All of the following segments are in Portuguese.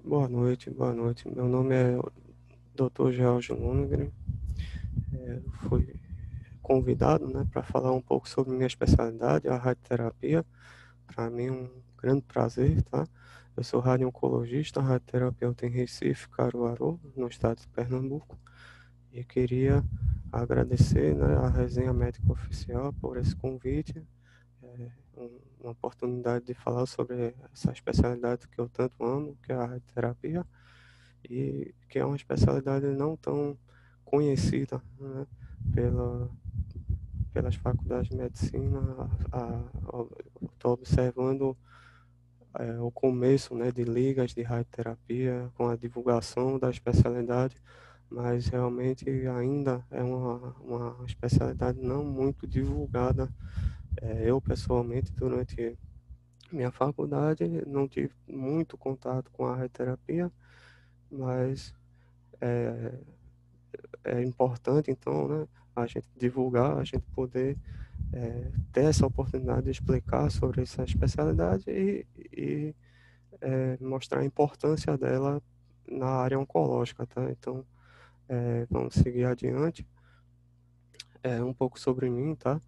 Boa noite. Meu nome é Dr. George Lundgren. Fui convidado, né, para falar um pouco sobre minha especialidade, a radioterapia. Para mim é um grande prazer, tá? Eu sou radio-oncologista, radioterapeuta em Recife, Caruaru, no estado de Pernambuco. E queria agradecer, né, a Resenha Médica Oficial por esse convite, uma oportunidade de falar sobre essa especialidade que eu tanto amo, que é a radioterapia, e que é uma especialidade não tão conhecida, né, pela, pelas faculdades de medicina. Estou observando o começo, né, de ligas de radioterapia com a divulgação da especialidade, mas realmente ainda é uma especialidade não muito divulgada. Eu, pessoalmente, durante minha faculdade, não tive muito contato com a radioterapia, mas é, é importante, então, né, a gente divulgar, a gente poder ter essa oportunidade de explicar sobre essa especialidade e mostrar a importância dela na área oncológica, tá? Então, vamos seguir adiante. Um pouco sobre mim, tá?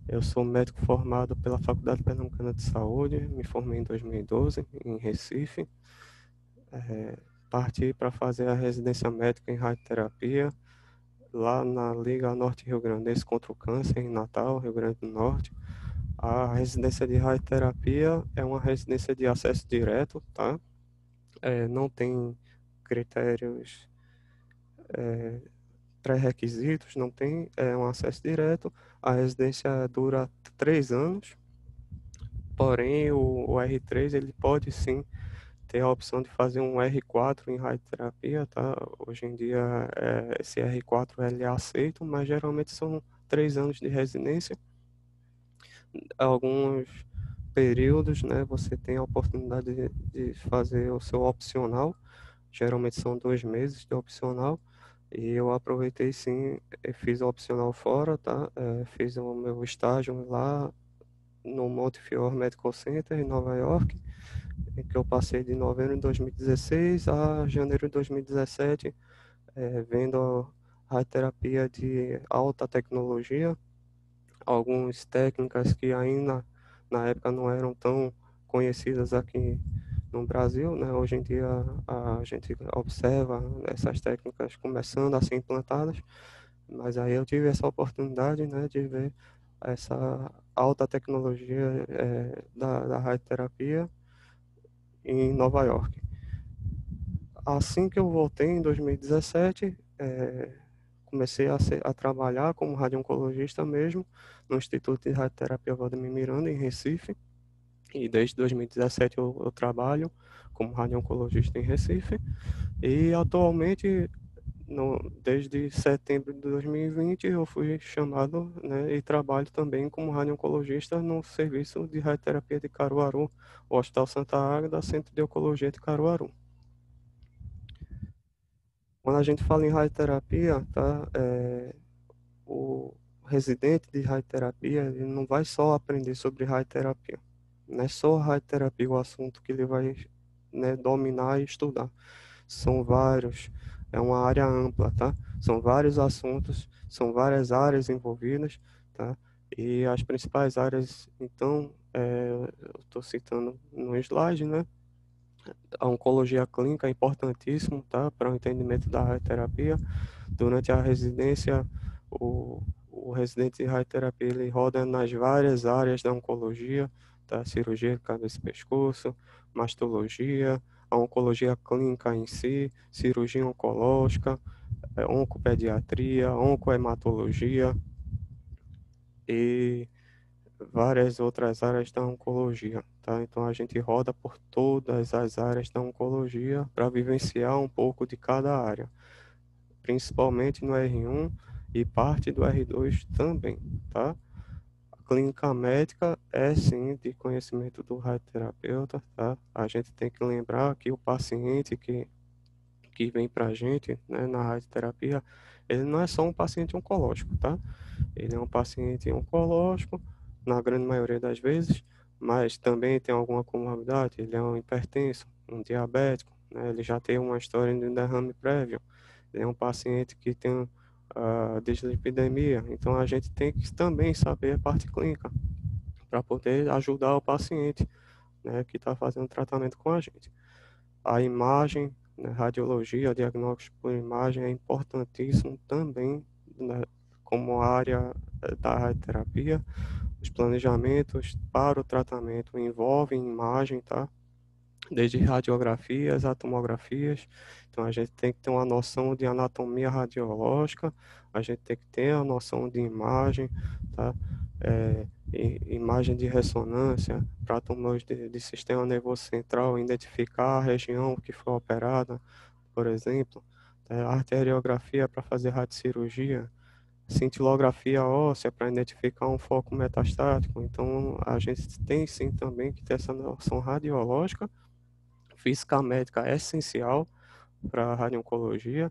Eu sou médico formado pela Faculdade Pernambucana de Saúde, me formei em 2012 em Recife. Parti para fazer a residência médica em radioterapia lá na Liga Norte Rio Grandense contra o Câncer, em Natal, Rio Grande do Norte. A residência de radioterapia é uma residência de acesso direto, tá? Não tem critérios pré-requisitos, não tem um acesso direto. A residência dura 3 anos, porém o R3 ele pode sim ter a opção de fazer um R4 em radioterapia, tá? Hoje em dia esse R4 ele é aceito, mas geralmente são 3 anos de residência. Alguns períodos, né, você tem a oportunidade de fazer o seu opcional, geralmente são 2 meses de opcional, e eu aproveitei sim, e fiz o opcional fora, tá? Fiz o meu estágio lá no Montefiore Medical Center, em Nova York, em que eu passei de novembro de 2016 a janeiro de 2017, vendo radioterapia de alta tecnologia, algumas técnicas que ainda na época não eram tão conhecidas aqui no Brasil, né? Hoje em dia a gente observa essas técnicas começando a ser implantadas, mas aí eu tive essa oportunidade, né, de ver essa alta tecnologia da radioterapia em Nova York. Assim que eu voltei em 2017, comecei a trabalhar como radio-oncologista mesmo no Instituto de Radioterapia Valdemir Miranda, em Recife. E desde 2017 eu trabalho como radio-oncologista em Recife. E atualmente, desde setembro de 2020, eu fui chamado, né, e trabalho também como radio-oncologista no serviço de radioterapia de Caruaru, o Hospital Santa Águeda, Centro de Oncologia de Caruaru. Quando a gente fala em radioterapia, tá, o residente de radioterapia, ele não vai só aprender sobre radioterapia. Não é só radioterapia o assunto que ele vai, né, dominar e estudar. São vários, é uma área ampla, tá? São vários assuntos, são várias áreas envolvidas, tá? E as principais áreas, então, eu estou citando no slide, né? A oncologia clínica é importantíssimo, tá? Para o entendimento da radioterapia. Durante a residência, o residente de radioterapia ele roda nas várias áreas da oncologia, tá? Cirurgia de cabeça e pescoço, mastologia, a oncologia clínica em si, cirurgia oncológica, oncopediatria, oncohematologia e várias outras áreas da oncologia, tá? Então a gente roda por todas as áreas da oncologia para vivenciar um pouco de cada área, principalmente no R1 e parte do R2 também, tá? A clínica médica é sim de conhecimento do radioterapeuta, tá? A gente tem que lembrar que o paciente que vem para a gente, né, na radioterapia, ele não é só um paciente oncológico, tá? Ele é um paciente oncológico, na grande maioria das vezes, mas também tem alguma comorbidade, ele é um hipertenso, um diabético, né? Ele já tem uma história de um derrame prévio. Ele é um paciente que tem dislipidemia. Então a gente tem que também saber a parte clínica para poder ajudar o paciente, né, que está fazendo tratamento com a gente. A imagem, né, radiologia, diagnóstico por imagem é importantíssimo também, né, como área da radioterapia. Os planejamentos para o tratamento envolvem imagem, tá? Desde radiografias a tomografias. Então a gente tem que ter uma noção de anatomia radiológica, a gente tem que ter a noção de imagem, tá? Imagem de ressonância para tumores de sistema nervoso central, identificar a região que foi operada, por exemplo, tá? Arteriografia para fazer radiocirurgia, cintilografia óssea para identificar um foco metastático. Então a gente tem sim também que ter essa noção radiológica. Física médica é essencial para a radio-oncologia,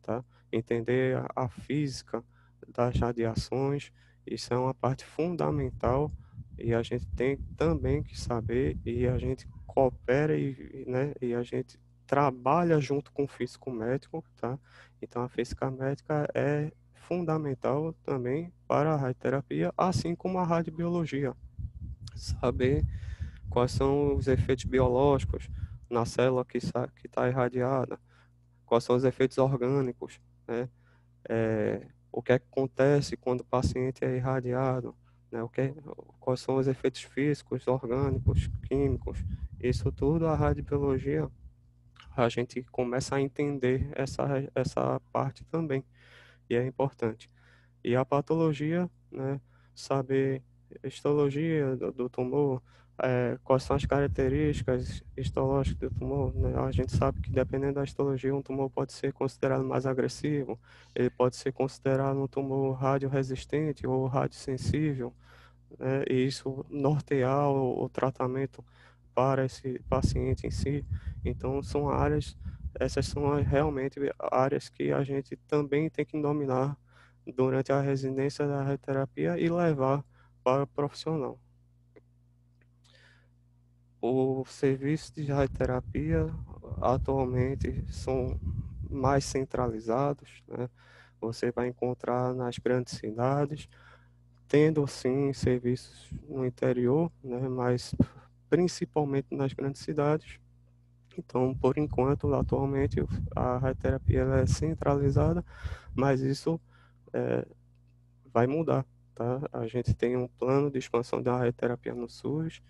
tá? Entender a física das radiações, isso é uma parte fundamental e a gente tem também que saber e a gente coopera né, e a gente trabalha junto com o físico médico, tá? Então a física médica é fundamental também para a radioterapia, assim como a radiobiologia. Saber quais são os efeitos biológicos na célula que está irradiada, quais são os efeitos orgânicos, né? O que é que acontece quando o paciente é irradiado, né? Quais são os efeitos físicos, orgânicos, químicos, isso tudo a radiobiologia, a gente começa a entender essa parte também, e é importante. E a patologia, né, saber histologia do tumor, quais são as características histológicas do tumor, né? A gente sabe que dependendo da histologia, um tumor pode ser considerado mais agressivo, ele pode ser considerado um tumor radioresistente ou radiosensível, né? E isso nortear o tratamento para esse paciente em si. Então, essas são realmente áreas que a gente também tem que dominar durante a residência da radioterapia e levar para o profissional. O serviço de radioterapia atualmente são mais centralizados, né? Você vai encontrar nas grandes cidades, tendo sim serviços no interior, né? Mas principalmente nas grandes cidades. Então, por enquanto, atualmente, a radioterapia ela é centralizada, mas isso é, vai mudar, tá? A gente tem um plano de expansão da radioterapia no SUS,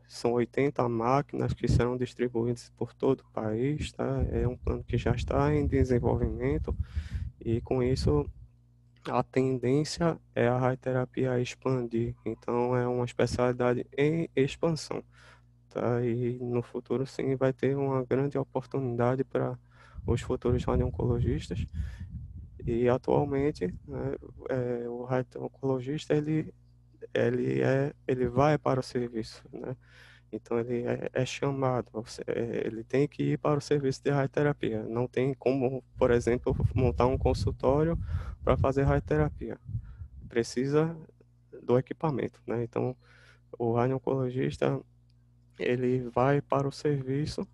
são 80 máquinas que serão distribuídas por todo o país, tá? É um plano que já está em desenvolvimento e com isso a tendência é a radioterapia expandir. Então é uma especialidade em expansão, tá? E no futuro sim vai ter uma grande oportunidade para os futuros radio-oncologistas. E atualmente, né, o radio-oncologista ele vai para o serviço, né? Então ele é chamado, ele tem que ir para o serviço de radioterapia. Não tem como, por exemplo, montar um consultório para fazer radioterapia. Precisa do equipamento, né? Então o radio-oncologista ele vai para o serviço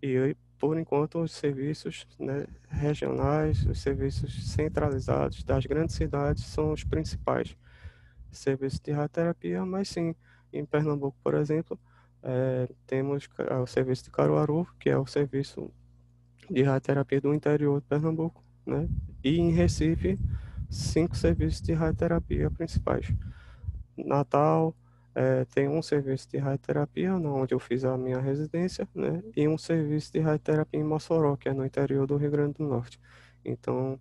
e por enquanto os serviços, né, regionais, os serviços centralizados das grandes cidades são os principais serviços de radioterapia, mas sim, em Pernambuco, por exemplo, temos o serviço de Caruaru, que é o serviço de radioterapia do interior de Pernambuco, né? E em Recife, 5 serviços de radioterapia principais. Natal, tem um serviço de radioterapia, onde eu fiz a minha residência, né? E um serviço de radioterapia em Mossoró, que é no interior do Rio Grande do Norte. Então,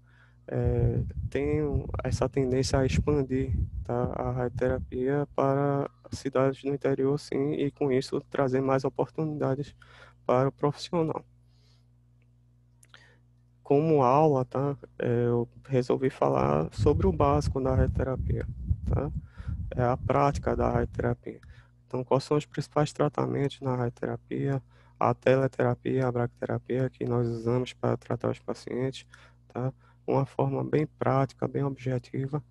tem essa tendência a expandir, tá, a radioterapia para cidades do interior, sim, e com isso trazer mais oportunidades para o profissional. Como aula, tá, eu resolvi falar sobre o básico da radioterapia, tá? É a prática da radioterapia. Então, quais são os principais tratamentos na radioterapia? A teleterapia, a bracterapia que nós usamos para tratar os pacientes, tá? Uma forma bem prática, bem objetiva.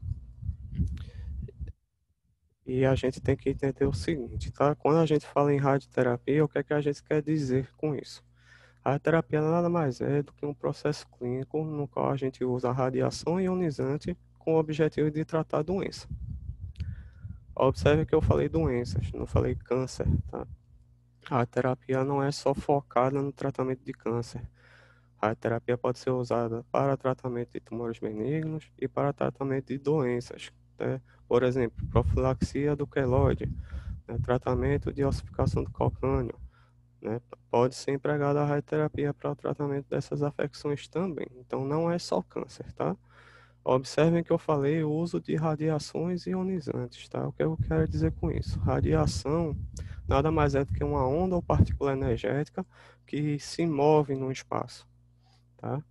E a gente tem que entender o seguinte, tá? Quando a gente fala em radioterapia, o que é que a gente quer dizer com isso? A radioterapia nada mais é do que um processo clínico no qual a gente usa a radiação ionizante com o objetivo de tratar doença. Observe que eu falei doenças, não falei câncer, tá? A terapia não é só focada no tratamento de câncer. A terapia pode ser usada para tratamento de tumores benignos e para tratamento de doenças, né? Por exemplo, profilaxia do queloide, né? Tratamento de ossificação do calcânio, né? Pode ser empregada a radioterapia para o tratamento dessas afecções também. Então, não é só câncer, tá? Observem que eu falei o uso de radiações ionizantes, tá? O que eu quero dizer com isso? Radiação nada mais é do que uma onda ou partícula energética que se move no espaço, tá?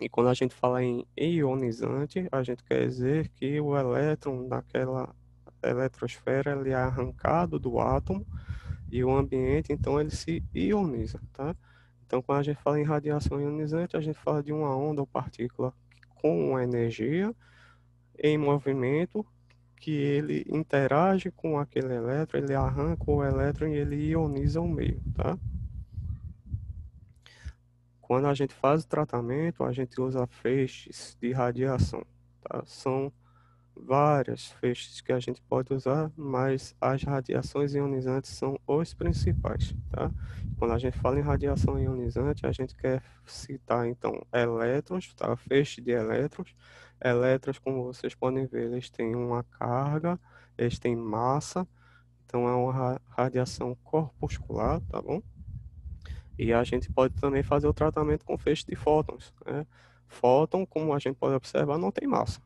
E quando a gente fala em ionizante, a gente quer dizer que o elétron daquela eletrosfera ele é arrancado do átomo e o ambiente, então, ele se ioniza, tá? Então, quando a gente fala em radiação ionizante, a gente fala de uma onda ou partícula com energia em movimento que ele interage com aquele elétron, ele arranca o elétron e ele ioniza o meio, tá? Quando a gente faz o tratamento, a gente usa feixes de radiação, tá? São várias feixes que a gente pode usar, mas as radiações ionizantes são os principais, tá? Quando a gente fala em radiação ionizante, a gente quer citar, então, elétrons, tá? Feixe de elétrons. Elétrons, como vocês podem ver, eles têm uma carga, eles têm massa, então é uma radiação corpuscular, tá bom? E a gente pode também fazer o tratamento com feixe de fótons, né? Fóton, como a gente pode observar, não tem massa.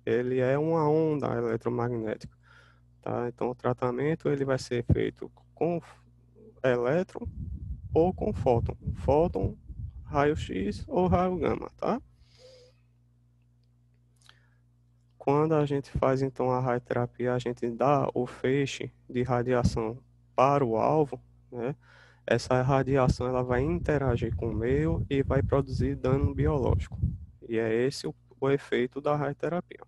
Ele é uma onda eletromagnética, tá? Então o tratamento ele vai ser feito com elétron ou com fóton. Fóton, raio-x ou raio gama, tá? Quando a gente faz então a radioterapia, a gente dá o feixe de radiação para o alvo, né? Essa radiação ela vai interagir com o meio e vai produzir dano biológico. E é esse o efeito da radioterapia.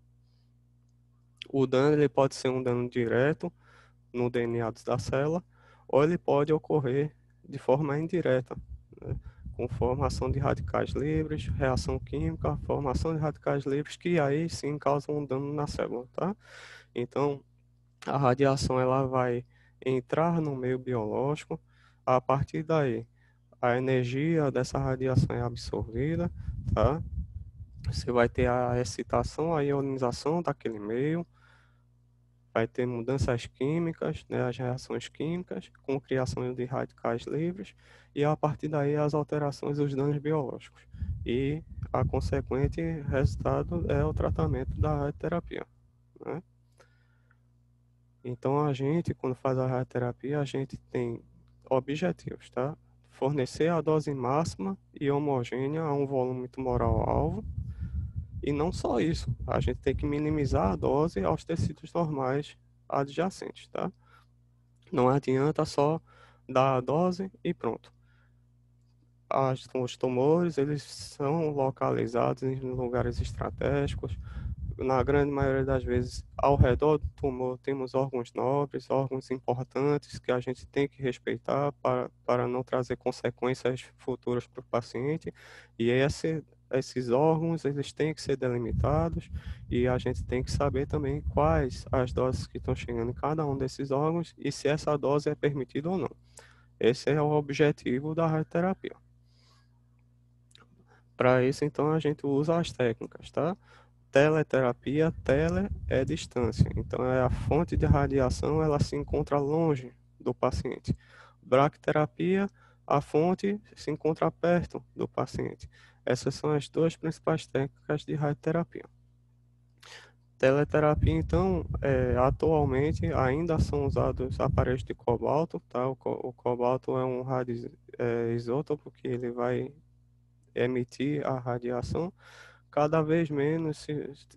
O dano ele pode ser um dano direto no DNA da célula, ou ele pode ocorrer de forma indireta, né? Com formação de radicais livres, reação química, formação de radicais livres, que aí sim causam um dano na célula, tá? Então, a radiação ela vai entrar no meio biológico, a partir daí a energia dessa radiação é absorvida, tá? Você vai ter a excitação, a ionização daquele meio, vai ter mudanças químicas, né, as reações químicas, com criação de radicais livres, e a partir daí as alterações e os danos biológicos. E a consequente resultado é o tratamento da radioterapia, né? Então a gente, quando faz a radioterapia, a gente tem objetivos, tá? Fornecer a dose máxima e homogênea a um volume tumoral alvo. E não só isso, a gente tem que minimizar a dose aos tecidos normais adjacentes, tá? Não adianta só dar a dose e pronto. Os tumores, eles são localizados em lugares estratégicos. Na grande maioria das vezes, ao redor do tumor, temos órgãos nobres, órgãos importantes que a gente tem que respeitar para não trazer consequências futuras para o paciente. E esses órgãos, eles têm que ser delimitados e a gente tem que saber também quais as doses que estão chegando em cada um desses órgãos e se essa dose é permitida ou não. Esse é o objetivo da radioterapia. Para isso, então, a gente usa as técnicas, tá? Teleterapia, tele é distância. Então, é a fonte de radiação, ela se encontra longe do paciente. Braquiterapia, a fonte se encontra perto do paciente. Essas são as duas principais técnicas de radioterapia. Teleterapia, então, atualmente ainda são usados aparelhos de cobalto, tá? O cobalto é um isótopo que ele vai emitir a radiação. Cada vez menos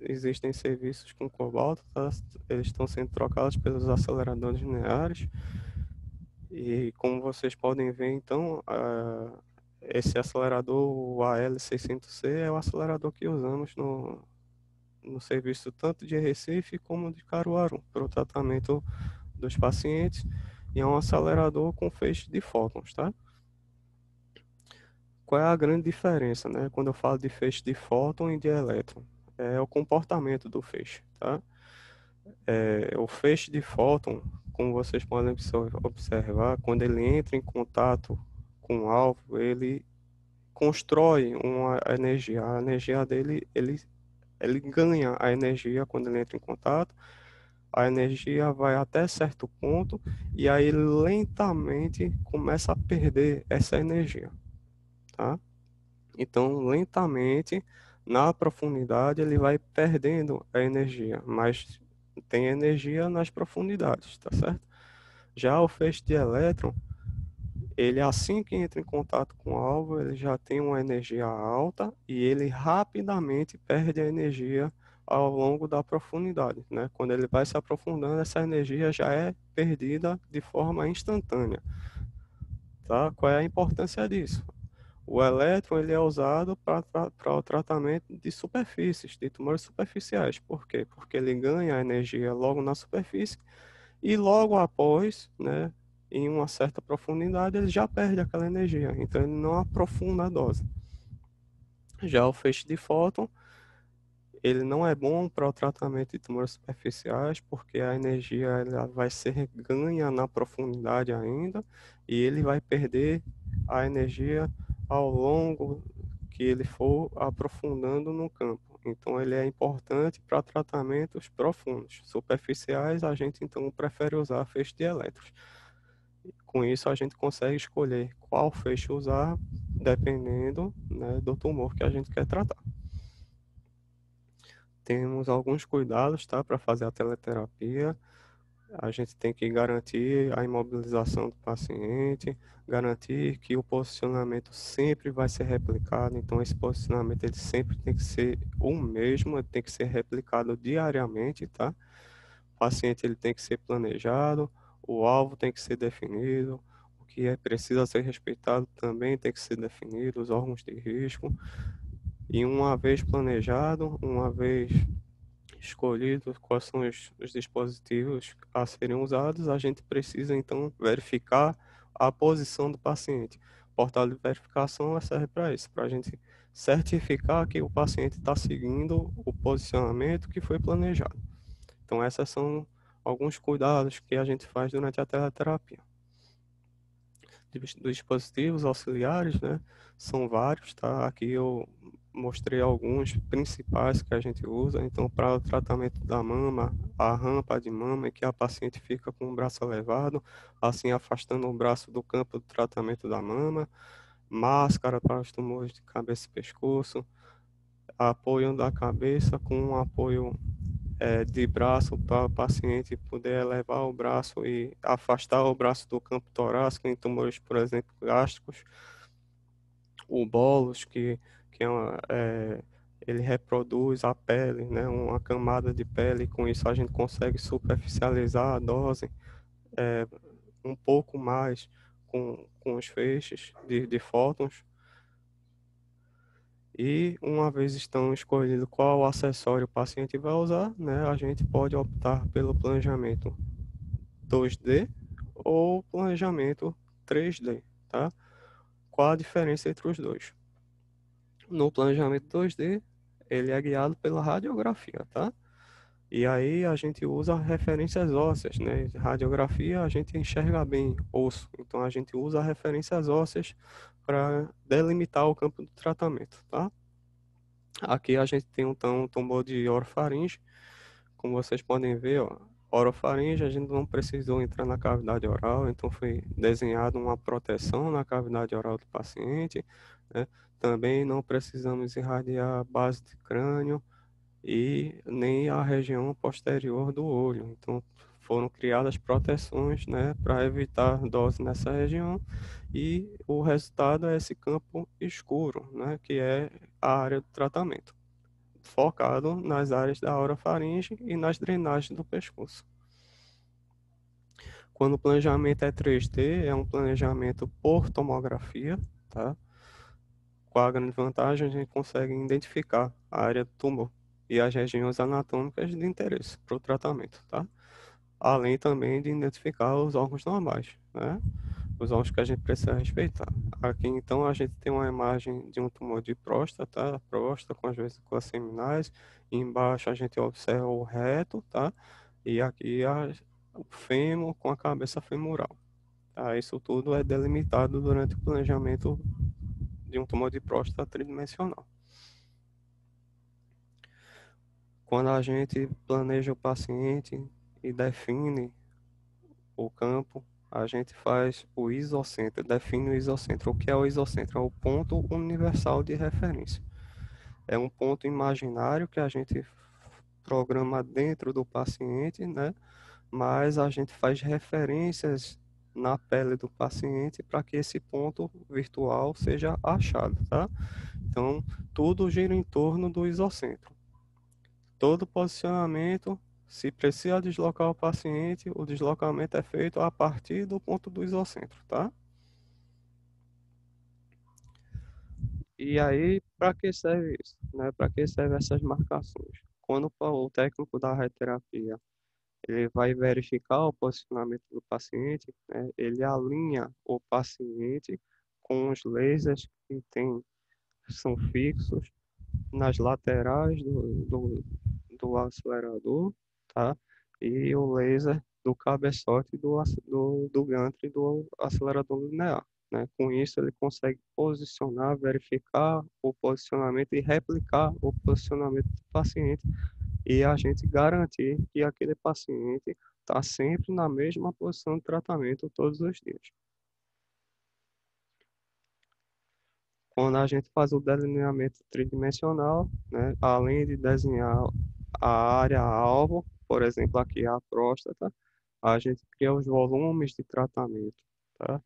existem serviços com cobalto, tá? Eles estão sendo trocados pelos aceleradores lineares. E como vocês podem ver, então, esse acelerador, o AL600C, é o acelerador que usamos no serviço tanto de Recife como de Caruaru, para o tratamento dos pacientes. E é um acelerador com feixe de fótons, tá? qual é a grande diferença, né? Quando eu falo de feixe de fóton e de elétron? É o comportamento do feixe, tá? O feixe de fóton, como vocês podem observar, quando ele entra em contato com o alvo, ele constrói uma energia. A energia dele, ele ganha a energia quando ele entra em contato. A energia vai até certo ponto e aí ele lentamente começa a perder essa energia, tá? Então, lentamente, na profundidade, ele vai perdendo a energia, mas tem energia nas profundidades, tá certo? Já o feixe de elétron, ele assim que entra em contato com o alvo, ele já tem uma energia alta e ele rapidamente perde a energia ao longo da profundidade, né? Quando ele vai se aprofundando, essa energia já é perdida de forma instantânea, tá? Qual é a importância disso? O elétron ele é usado para o tratamento de superfícies, de tumores superficiais. Por quê? Porque ele ganha energia logo na superfície e logo após, né, em uma certa profundidade, ele já perde aquela energia. Então ele não aprofunda a dose. Já o feixe de fóton, ele não é bom para o tratamento de tumores superficiais, porque a energia ela vai ser ganha na profundidade ainda e ele vai perder a energia ao longo que ele for aprofundando no campo. Então, ele é importante para tratamentos profundos. Superficiais, a gente então prefere usar feixe de elétrons. Com isso, a gente consegue escolher qual feixe usar, dependendo, né, do tumor que a gente quer tratar. Temos alguns cuidados, tá, para fazer a teleterapia. A gente tem que garantir a imobilização do paciente, garantir que o posicionamento sempre vai ser replicado. Então, esse posicionamento ele sempre tem que ser o mesmo, ele tem que ser replicado diariamente, tá? O paciente ele tem que ser planejado, o alvo tem que ser definido, o que é precisa ser respeitado também tem que ser definido, os órgãos de risco. E uma vez planejado, uma vez escolhidos quais são os dispositivos a serem usados, a gente precisa então verificar a posição do paciente. O portal de verificação serve para isso, para a gente certificar que o paciente está seguindo o posicionamento que foi planejado. Então, esses são alguns cuidados que a gente faz durante a teleterapia. Dos dispositivos auxiliares, né? São vários, tá? Aqui eu mostrei alguns principais que a gente usa. Então, para o tratamento da mama, a rampa de mama, em que a paciente fica com o braço elevado, assim afastando o braço do campo do tratamento da mama. Máscara para os tumores de cabeça e pescoço. Apoio da cabeça com um apoio de braço para o paciente poder elevar o braço e afastar o braço do campo torácico em tumores, por exemplo, gástricos, o bolos, que ele reproduz a pele, né, uma camada de pele, e com isso a gente consegue superficializar a dose um pouco mais com os feixes de fótons. E uma vez estão escolhido qual acessório o paciente vai usar, né, a gente pode optar pelo planejamento 2D ou planejamento 3D, tá? Qual a diferença entre os dois? No planejamento 2D, ele é guiado pela radiografia, tá? E aí a gente usa referências ósseas, né? Radiografia a gente enxerga bem osso, então a gente usa referências ósseas para delimitar o campo do tratamento, tá? Aqui a gente tem então um tumor de orofaringe, como vocês podem ver, ó, orofaringe, a gente não precisou entrar na cavidade oral, então foi desenhada uma proteção na cavidade oral do paciente, né? Também não precisamos irradiar a base de crânio e nem a região posterior do olho. Então foram criadas proteções, né, para evitar dose nessa região e o resultado é esse campo escuro, né, que é a área do tratamento focado nas áreas da orofaringe e nas drenagens do pescoço. Quando o planejamento é 3D, é um planejamento por tomografia, tá? Com a grande vantagem, a gente consegue identificar a área do tumor e as regiões anatômicas de interesse para o tratamento, tá? Além também de identificar os órgãos normais, né? os órgãos que a gente precisa respeitar. Aqui, então, a gente tem uma imagem de um tumor de próstata, tá? Próstata com as vesículas seminais. E embaixo a gente observa o reto, tá? E aqui o fêmur com a cabeça femoral. Tá? Isso tudo é delimitado durante o planejamento de um tumor de próstata tridimensional. Quando a gente planeja o paciente e define o campo, a gente faz o isocentro, define o isocentro. O que é o isocentro? É o ponto universal de referência. É um ponto imaginário que a gente programa dentro do paciente, né? Mas a gente faz referências na pele do paciente para que esse ponto virtual seja achado, tá? Então, tudo gira em torno do isocentro. Todo posicionamento, se precisa deslocar o paciente, o deslocamento é feito a partir do ponto do isocentro, tá? E aí, para que serve isso? Né? Para que servem essas marcações? Quando o técnico da radioterapia ele vai verificar o posicionamento do paciente, né? Ele alinha o paciente com os lasers que são fixos nas laterais do acelerador, tá? E o laser do cabeçote do gantry do acelerador linear, né? Com isso, ele consegue posicionar, verificar o posicionamento e replicar o posicionamento do paciente e a gente garantir que aquele paciente está sempre na mesma posição de tratamento todos os dias. Quando a gente faz o delineamento tridimensional, né, além de desenhar a área-alvo, por exemplo, aqui a próstata, a gente cria os volumes de tratamento, tá?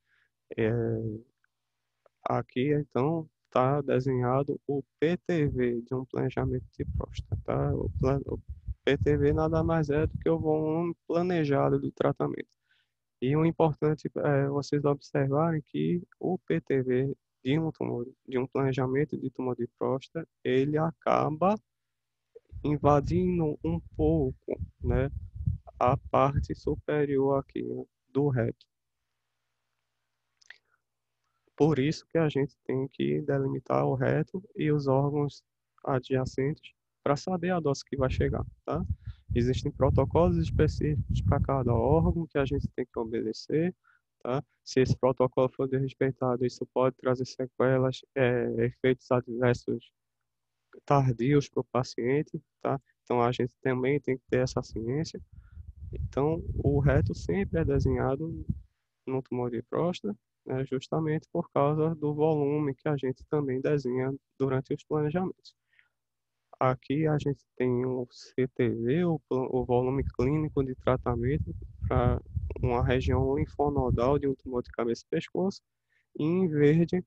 É, aqui, então, está desenhado o PTV de um planejamento de próstata, tá? O PTV nada mais é do que o volume planejado de tratamento. E o importante é vocês observarem que o PTV de um planejamento de tumor de próstata, ele acaba invadindo um pouco, né, a parte superior aqui, né, do reto. Por isso que a gente tem que delimitar o reto e os órgãos adjacentes para saber a dose que vai chegar, tá? Existem protocolos específicos para cada órgão que a gente tem que obedecer, tá? Se esse protocolo for desrespeitado, isso pode trazer sequelas, efeitos adversos tardios para o paciente, tá? Então a gente também tem que ter essa ciência. Então o reto sempre é desenhado no tumor de próstata, né, justamente por causa do volume que a gente também desenha durante os planejamentos. Aqui a gente tem o CTV, o volume clínico de tratamento para uma região linfonodal de um tumor de cabeça e pescoço, e em verde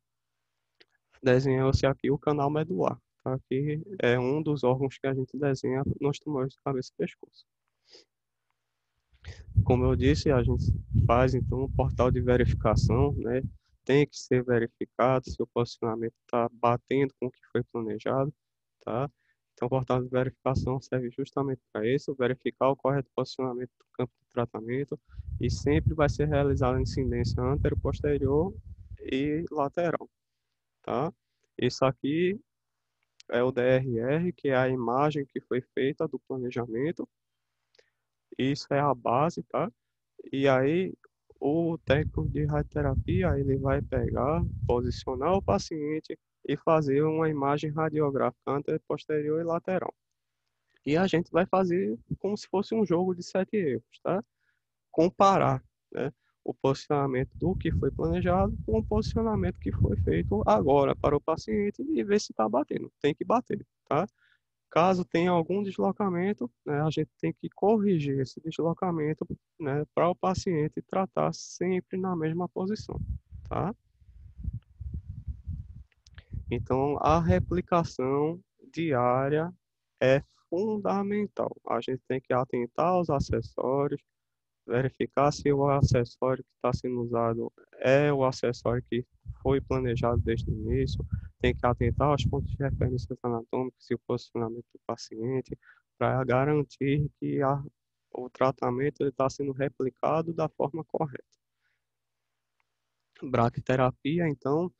desenhou-se aqui o canal medular. Tá? Aqui é um dos órgãos que a gente desenha nos tumores de cabeça e pescoço. Como eu disse, a gente faz então um portal de verificação, né? Tem que ser verificado se o posicionamento está batendo com o que foi planejado, tá? Então, o portal de verificação serve justamente para isso, verificar o correto posicionamento do campo de tratamento e sempre vai ser realizada incidência antero, posterior e lateral, tá? Isso aqui é o DRR, que é a imagem que foi feita do planejamento. Isso é a base, tá? E aí, o técnico de radioterapia, ele vai pegar, posicionar o paciente e fazer uma imagem radiográfica anterior, posterior e lateral. E a gente vai fazer como se fosse um jogo de 7 erros, tá? Comparar, né, o posicionamento do que foi planejado com o posicionamento que foi feito agora para o paciente e ver se está batendo. Tem que bater, tá? Caso tenha algum deslocamento, né, a gente tem que corrigir esse deslocamento, né, para o paciente tratar sempre na mesma posição, tá? Então, a replicação diária é fundamental. A gente tem que atentar aos acessórios, verificar se o acessório que está sendo usado é o acessório que foi planejado desde o início, tem que atentar aos pontos de referência anatômicos e o posicionamento do paciente para garantir que o tratamento está sendo replicado da forma correta. Braquiterapia, então,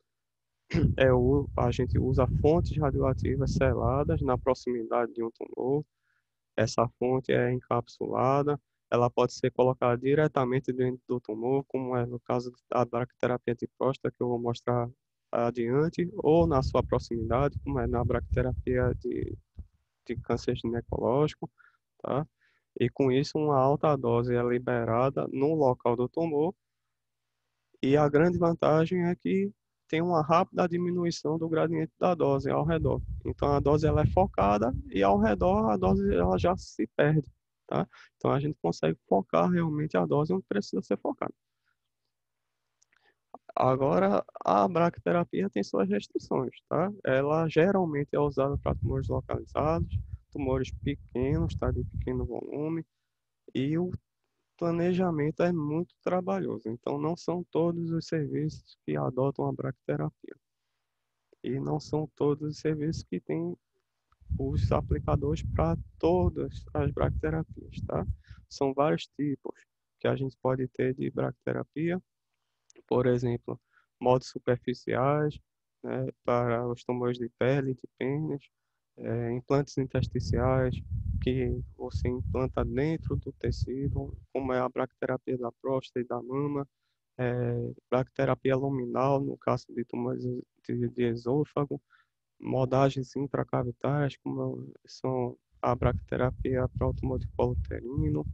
a gente usa fontes radioativas seladas na proximidade de um tumor. Essa fonte é encapsulada, ela pode ser colocada diretamente dentro do tumor, como é no caso da braquiterapia de próstata, que eu vou mostrar adiante, ou na sua proximidade, como é na braquiterapia de câncer ginecológico, tá? E com isso, uma alta dose é liberada no local do tumor, e a grande vantagem é que tem uma rápida diminuição do gradiente da dose ao redor. Então a dose ela é focada e ao redor a dose ela já se perde, tá? Então a gente consegue focar realmente a dose onde precisa ser focada. Agora a braquiterapia tem suas restrições, tá? Ela geralmente é usada para tumores localizados, tumores pequenos, tá? De pequeno volume, e o planejamento é muito trabalhoso. Então não são todos os serviços que adotam a braquiterapia. E não são todos os serviços que têm os aplicadores para todas as braquiterapias, tá? São vários tipos que a gente pode ter de braquiterapia, por exemplo, modos superficiais, né, para os tumores de pele, de pênis, implantes intersticiais, que você implanta dentro do tecido, como é a braquiterapia da próstata e da mama, braquiterapia luminal, no caso de tumores de esôfago, modagens intracavitárias, como são a braquiterapia para o tumor de colo uterino,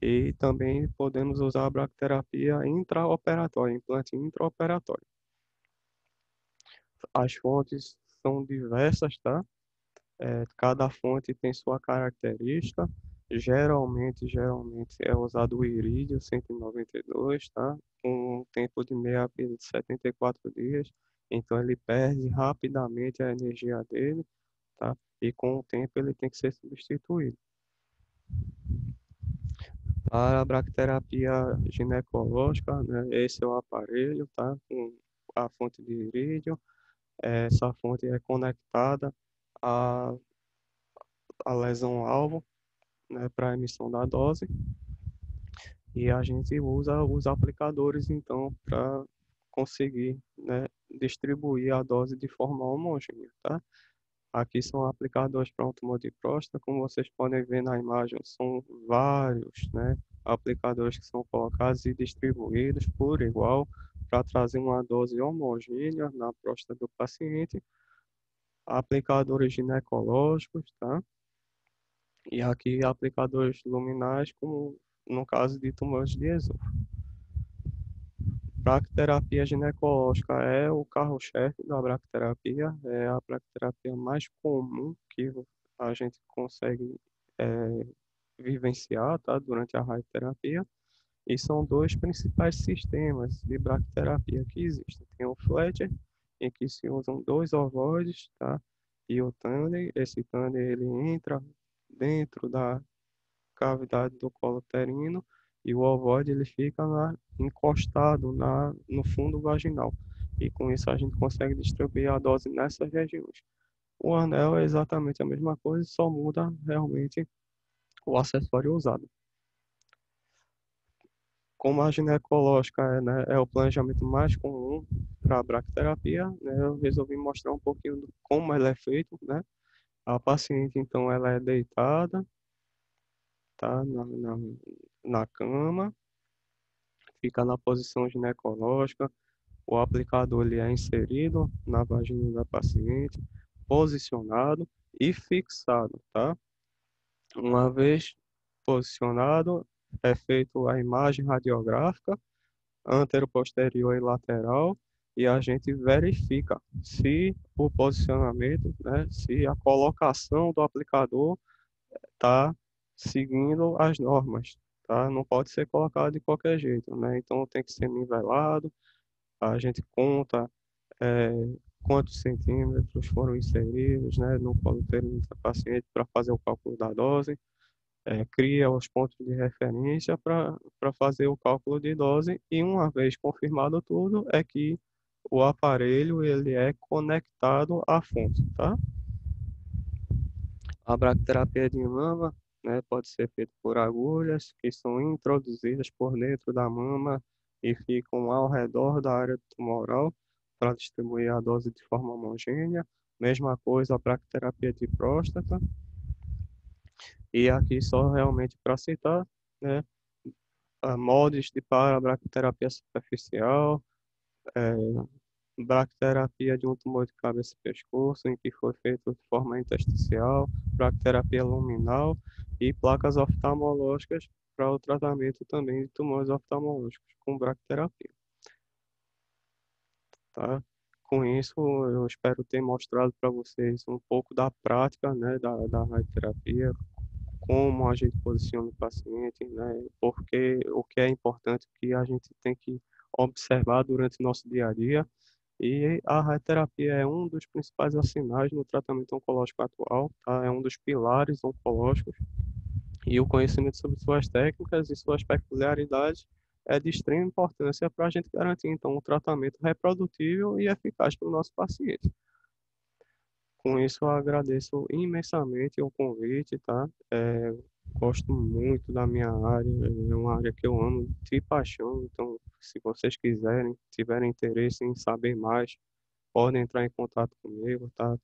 e também podemos usar a braquiterapia intraoperatória, implante intraoperatório. As fontes são diversas, tá? Cada fonte tem sua característica. Geralmente é usado o irídio 192, tá? Com um tempo de meia-vida de 74 dias. Então ele perde rapidamente a energia dele, tá? E com o tempo ele tem que ser substituído. Para a braquiterapia ginecológica, né, esse é o aparelho, tá? Com a fonte de irídio. Essa fonte é conectada à, à lesão-alvo, né, para a emissão da dose. E a gente usa os aplicadores, então, para conseguir, né, distribuir a dose de forma homogênea, tá? Aqui são aplicadores para um tumor de próstata, como vocês podem ver na imagem, são vários, né, aplicadores que são colocados e distribuídos por igual para trazer uma dose homogênea na próstata do paciente, aplicadores ginecológicos, tá? E aqui aplicadores luminais, como no caso de tumores de esôfago. Braquiterapia ginecológica é o carro-chefe da braquiterapia, é a braquiterapia mais comum que a gente consegue é, vivenciar, tá, durante a radioterapia. E são dois principais sistemas de braquiterapia que existem. Tem o Fletcher, em que se usam dois ovoides, tá, e o Tanner. Esse Tanner ele entra dentro da cavidade do colo uterino e o ovoide ele fica encostado no fundo vaginal. E com isso a gente consegue distribuir a dose nessas regiões. O anel é exatamente a mesma coisa, só muda realmente o acessório usado. Como a ginecológica né, é o planejamento mais comum para a braquiterapia, né, eu resolvi mostrar um pouquinho de como ela é feita, né? A paciente, então, ela é deitada, tá, na cama, fica na posição ginecológica, o aplicador ele é inserido na vagina da paciente, posicionado e fixado, tá? Uma vez posicionado, é feita a imagem radiográfica antero-posterior e lateral e a gente verifica se o posicionamento, né, se a colocação do aplicador está seguindo as normas, tá? Não pode ser colocado de qualquer jeito, né? Então tem que ser nivelado, a gente conta é, quantos centímetros foram inseridos, né, no colo uterino da paciente para fazer o cálculo da dose, cria os pontos de referência para fazer o cálculo de dose e uma vez confirmado tudo é que o aparelho ele é conectado à fonte, tá? A braquiterapia de mama, né, pode ser feita por agulhas que são introduzidas por dentro da mama e ficam ao redor da área tumoral para distribuir a dose de forma homogênea. Mesma coisa para a terapia de próstata. E aqui só realmente para citar, né, moldes de para bracterapia superficial, é, bracterapia de um tumor de cabeça e pescoço, em que foi feito de forma intersticial, bracterapia luminal e placas oftalmológicas para o tratamento também de tumores oftalmológicos com bracterapia, tá? Com isso, eu espero ter mostrado para vocês um pouco da prática, né, da radioterapia, como a gente posiciona o paciente, né? Porque o que é importante que a gente tem que observar durante o nosso dia a dia. E a radioterapia é um dos principais arsenais no tratamento oncológico atual, tá? É um dos pilares oncológicos. E o conhecimento sobre suas técnicas e suas peculiaridades é de extrema importância para a gente garantir, então, um tratamento reprodutível e eficaz para o nosso paciente. Com isso, eu agradeço imensamente o convite, tá? Gosto muito da minha área, é uma área que eu amo de paixão. Então, se vocês quiserem, tiverem interesse em saber mais, podem entrar em contato comigo, tá?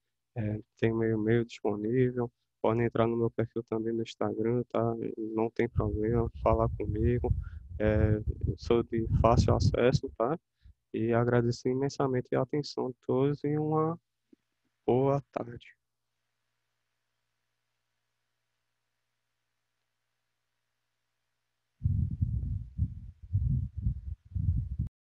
Tem meu e-mail disponível, podem entrar no meu perfil também no Instagram, tá? Não tem problema, falar comigo. Eu sou de fácil acesso, tá? E agradeço imensamente a atenção de todos e uma boa tarde.